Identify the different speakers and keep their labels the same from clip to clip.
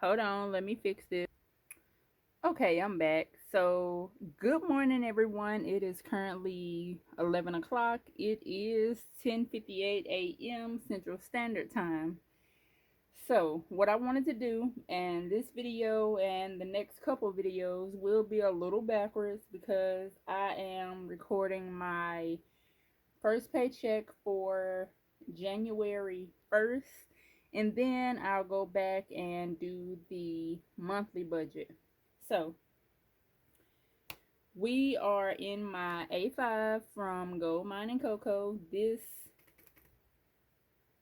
Speaker 1: Hold on, let me fix this. Okay, I'm back. So, good morning, everyone. It is currently 11 o'clock. It is 10:58 a.m. Central Standard Time. So, what I wanted to do, and this video and the next couple videos will be a little backwards because I am recording my first paycheck for January 1st, and then I'll go back and do the monthly budget. So, we are in my A5 from Gold Mine and Cocoa. This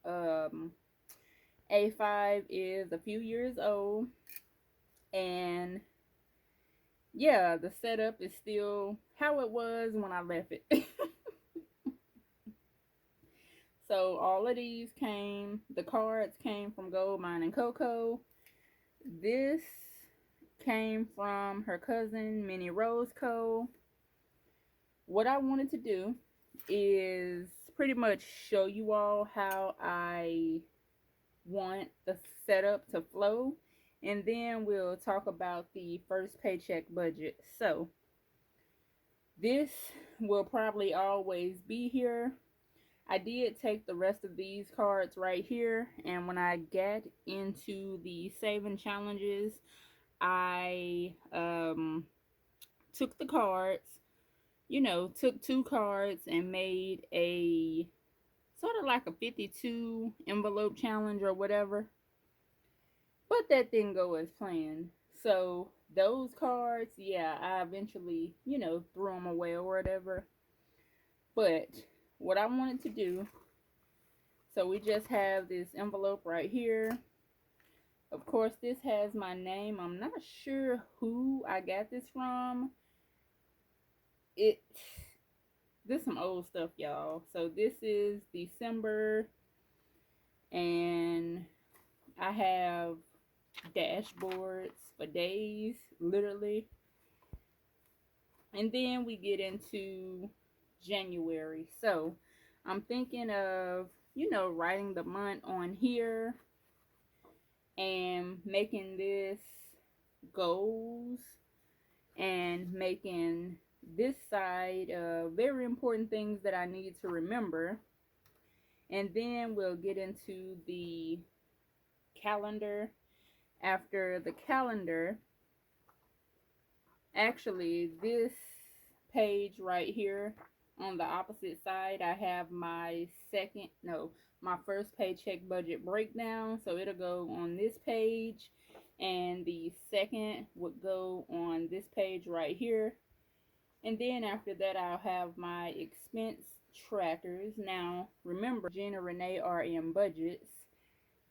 Speaker 1: um, A5 is a few years old, and yeah, the setup is still how it was when I left it. So all of these the cards came from Gold Mine and Cocoa. This came from her cousin, Minnie Rose Co. What I wanted to do is pretty much show you all how I want the setup to flow, and then we'll talk about the first paycheck budget. So this will probably always be here. I did take the rest of these cards right here, and when I get into the saving challenges, I took the cards, took two cards and made a sort of like a 52 envelope challenge or whatever. But that didn't go as planned. So those cards, yeah, I eventually, threw them away or whatever. But what I wanted to do, so we just have this envelope right here. Of course, this has my name. I'm not sure who I got this from. This some old stuff, y'all. So this is December, and I have dashboards for days, literally. And then we get into January. So I'm thinking of, writing the month on here and making this goals and making this side very important things that I need to remember. And then we'll get into the calendar. After the calendar, actually, this page right here on the opposite side, I have my my first paycheck budget breakdown. So it'll go on this page, and the second would go on this page right here. And then after that, I'll have my expense trackers. Now, remember, Gina Renee are in budgets.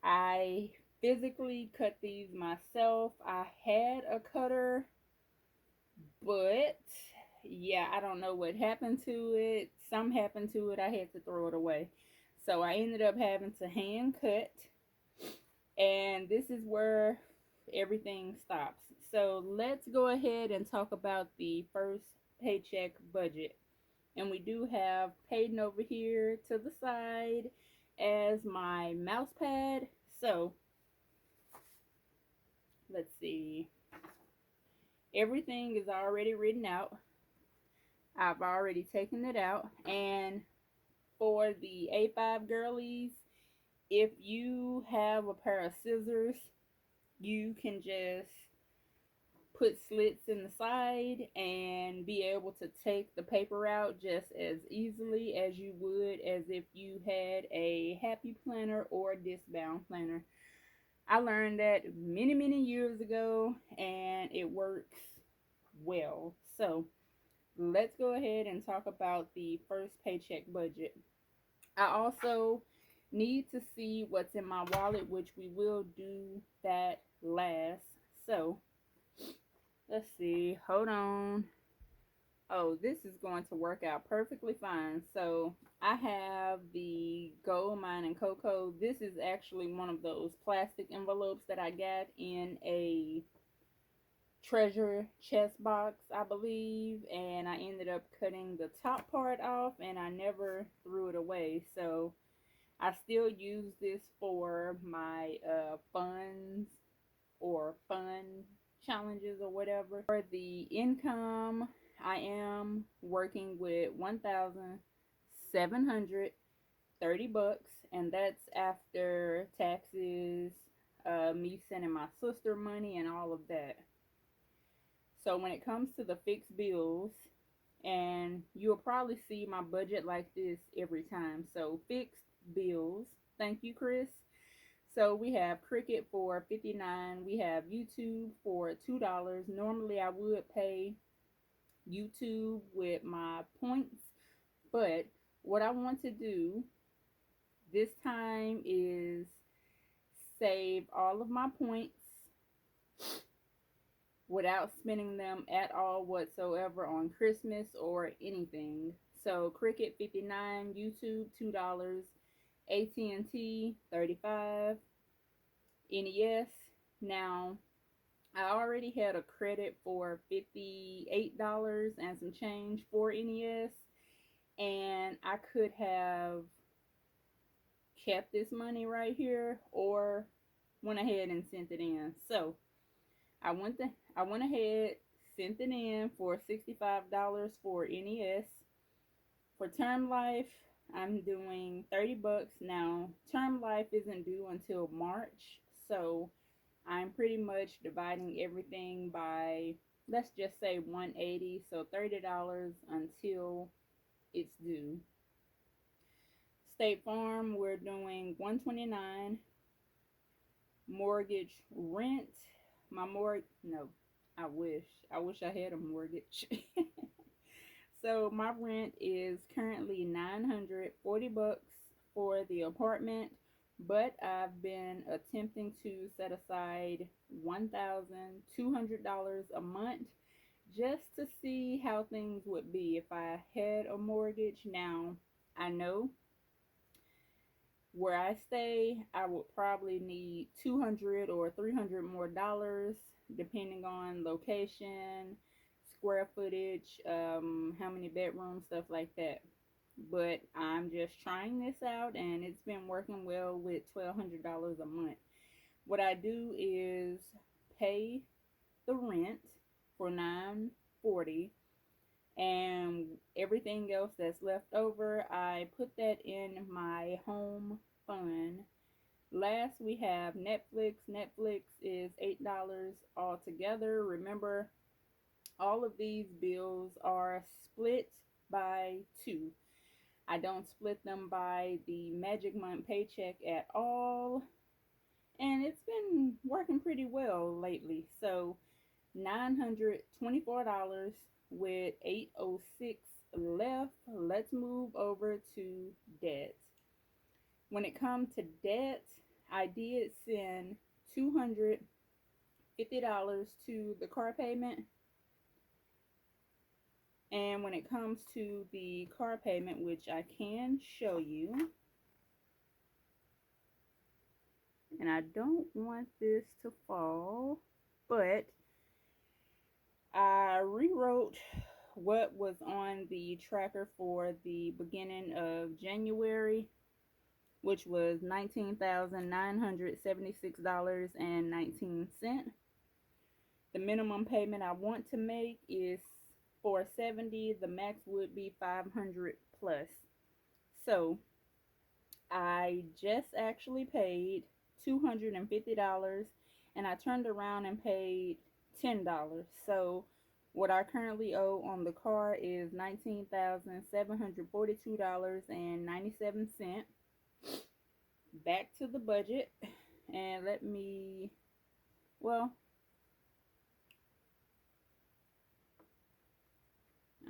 Speaker 1: I physically cut these myself. I had a cutter, but yeah, I don't know what happened to it. Some happened to it. I had to throw it away. So I ended up having to hand cut. And this is where everything stops. So let's go ahead and talk about the first paycheck budget. And we do have Payton over here to the side as my mouse pad. So let's see. Everything is already written out. I've already taken it out. And for the A5 girlies, if you have a pair of scissors, you can just put slits in the side and be able to take the paper out just as easily as you would as if you had a happy planner or a disc-bound planner. I learned that many years ago, and it works well. So let's go ahead and talk about the first paycheck budget. I also need to see what's in my wallet, which we will do that last. So let's see. Hold on. Oh, this is going to work out perfectly fine. So I have the Gold Mine and Cocoa. This is actually one of those plastic envelopes that I got in a treasure chest box, I believe, and I ended up cutting the top part off, and I never threw it away. So I still use this for my funds or fun challenges or whatever. For the income, I am working with 1,730 bucks, and that's after taxes, me sending my sister money and all of that. So when it comes to the fixed bills, and you'll probably see my budget like this every time. So fixed bills, thank you, Chris. So we have Cricket for 59. We have YouTube for $2. Normally I would pay YouTube with my points, but what I want to do this time is save all of my points without spending them at all whatsoever on Christmas or anything. So Cricket 59, YouTube $2, AT&T 35, NES. Now I already had a credit for $58 and some change for NES, and I could have kept this money right here or went ahead and sent it in. So I went ahead, sent it in for $65 for NES. For term life, I'm doing 30 bucks. Now, term life isn't due until March, so I'm pretty much dividing everything by, let's just say 180, so $30 until it's due. State Farm, we're doing 129. Mortgage rent, no, I wish I had a mortgage. So my rent is currently 940 bucks for the apartment, but I've been attempting to set aside $1,200 a month just to see how things would be if I had a mortgage. Now, I know where I stay, I would probably need 200 or 300 more dollars depending on location, square footage, how many bedrooms, stuff like that. But I'm just trying this out and it's been working well with $1,200 a month. What I do is pay the rent for 940, and everything else that's left over, I put that in my home fund. Last, we have Netflix. Netflix is $8 altogether. Remember, all of these bills are split by two. I don't split them by the Magic Month paycheck at all, and it's been working pretty well lately. So $924 with 806 left. Let's move over to debt. When it comes to debt, I did send $250 to the car payment. And when it comes to the car payment, which I can show you, and I don't want this to fall, but I rewrote what was on the tracker for the beginning of January, which was $19,976.19. The minimum payment I want to make is $470. The max would be $500 plus. So I just actually paid $250, and I turned around and paid $10. So what I currently owe on the car is $19,742.97. Back to the budget, and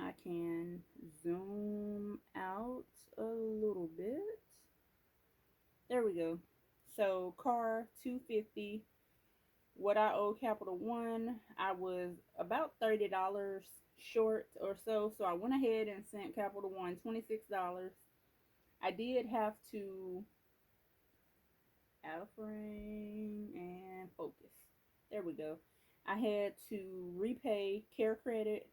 Speaker 1: I can zoom out a little bit. There we go. So car 250. What I owe Capital One, I was about $30 short or so. So I went ahead and sent Capital One $26. I did have to out of frame and focus. There we go. I had to repay Care Credit,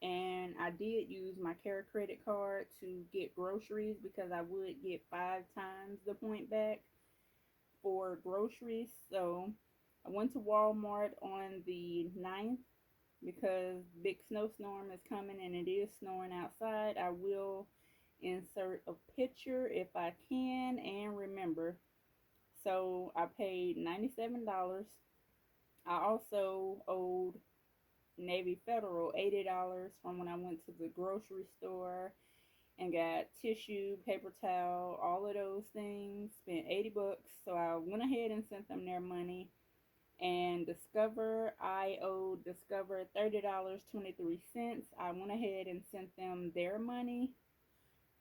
Speaker 1: and I did use my Care Credit card to get groceries because I would get 5 times the point back for groceries. So I went to Walmart on the 9th because big snowstorm is coming and it is snowing outside. I will insert a picture if I can and remember. So I paid $97. I also owed Navy Federal $80 from when I went to the grocery store and got tissue, paper towel, all of those things. Spent $80, so I went ahead and sent them their money. And Discover, I owed Discover $30.23. I went ahead and sent them their money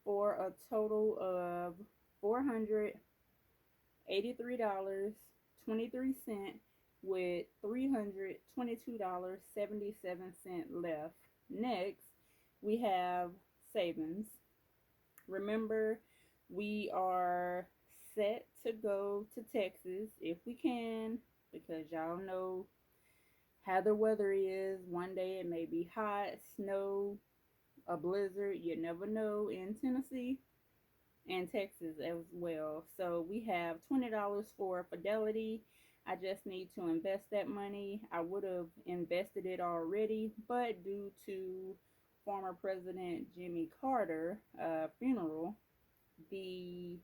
Speaker 1: for a total of $483.23 with $322.77 left. Next, we have savings. Remember, we are set to go to Texas if we can, because y'all know how the weather is. One day it may be hot, snow, a blizzard. You never know in Tennessee and Texas as well. So we have $20 for Fidelity. I just need to invest that money. I would have invested it already, but due to former President Jimmy Carter funeral, the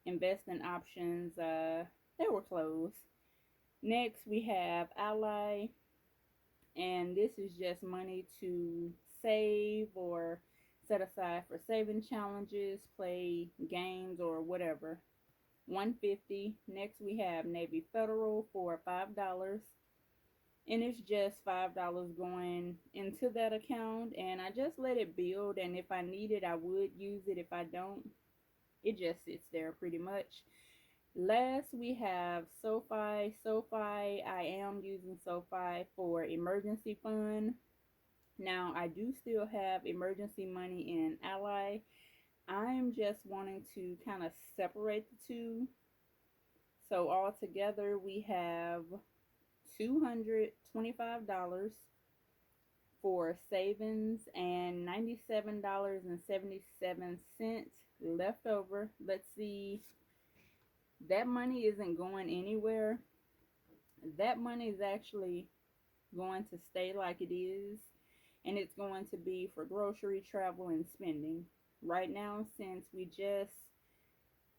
Speaker 1: investment options they were closed. Next, we have Ally, and this is just money to save or set aside for saving challenges, play games, or whatever. 150. Next, we have Navy Federal for $5, and it's just $5 going into that account, and I just let it build, and if I need it I would use it. If I don't, it just sits there pretty much. Last, we have SoFi. SoFi, I am using SoFi for emergency fund. Now, I do still have emergency money in Ally. I'm just wanting to kind of separate the two. So all together, we have $225 for savings and $97.77 left over. Let's see. That money isn't going anywhere. That money is actually going to stay like it is, and it's going to be for grocery, travel, and spending. Right now, since we just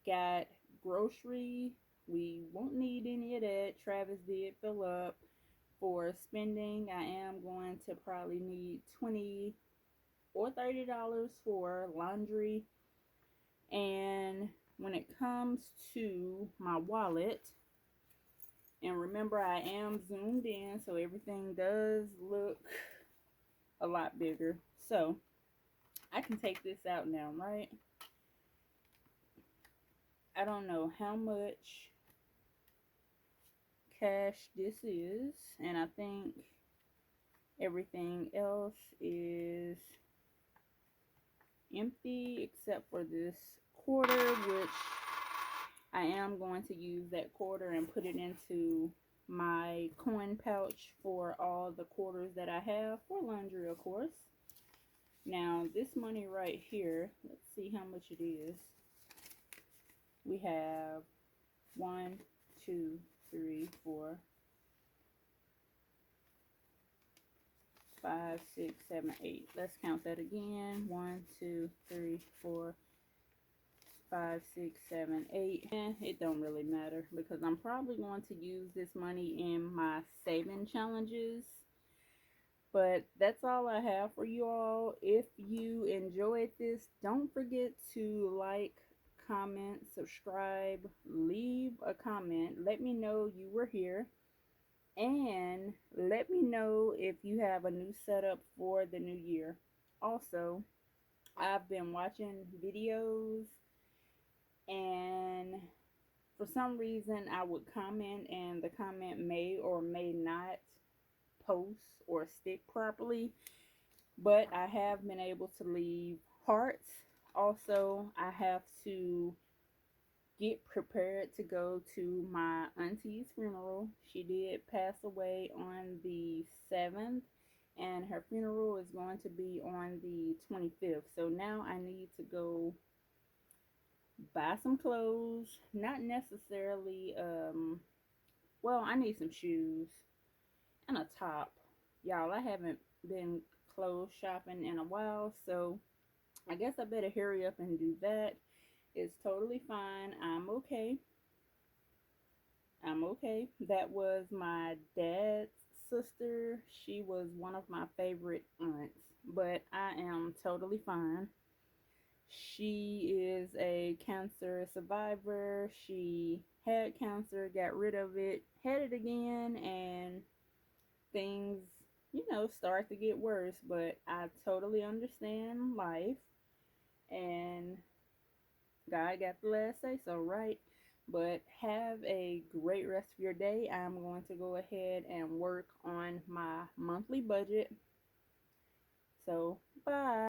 Speaker 1: got grocery, we won't need any of that. Travis did fill up. For spending, I am going to probably need $20 or $30 for laundry. And when it comes to my wallet, and remember I am zoomed in, so everything does look a lot bigger. So I can take this out now, right? I don't know how much cash this is, and I think everything else is empty except for this quarter, which I am going to use that quarter and put it into my coin pouch for all the quarters that I have for laundry, of course. Now, this money right here, let's see how much it is. We have 1, 2, 3, 4, 5, 6, 7, 8. Let's count that again. 1, 2, 3, 4, 5, 6, 7, 8. It don't really matter because I'm probably going to use this money in my saving challenges. But that's all I have for you all. If you enjoyed this, don't forget to like, comment, subscribe, leave a comment. Let me know you were here. And let me know if you have a new setup for the new year. Also, I've been watching videos, and for some reason I would comment and the comment may or may not post or stick properly, but I have been able to leave hearts. Also, I have to get prepared to go to my auntie's funeral. She did pass away on the 7th, and her funeral is going to be on the 25th. So now I need to go buy some clothes, not necessarily Well, I need some shoes and a top. Y'all, I haven't been clothes shopping in a while, so I guess I better hurry up and do that. It's totally fine. I'm okay. I'm okay. That was my dad's sister. She was one of my favorite aunts, but I am totally fine. She is a cancer survivor. She had cancer, got rid of it, had it again, and things, start to get worse. But I totally understand life, and God got the last say so, right? But have a great rest of your day. I'm going to go ahead and work on my monthly budget. So, bye.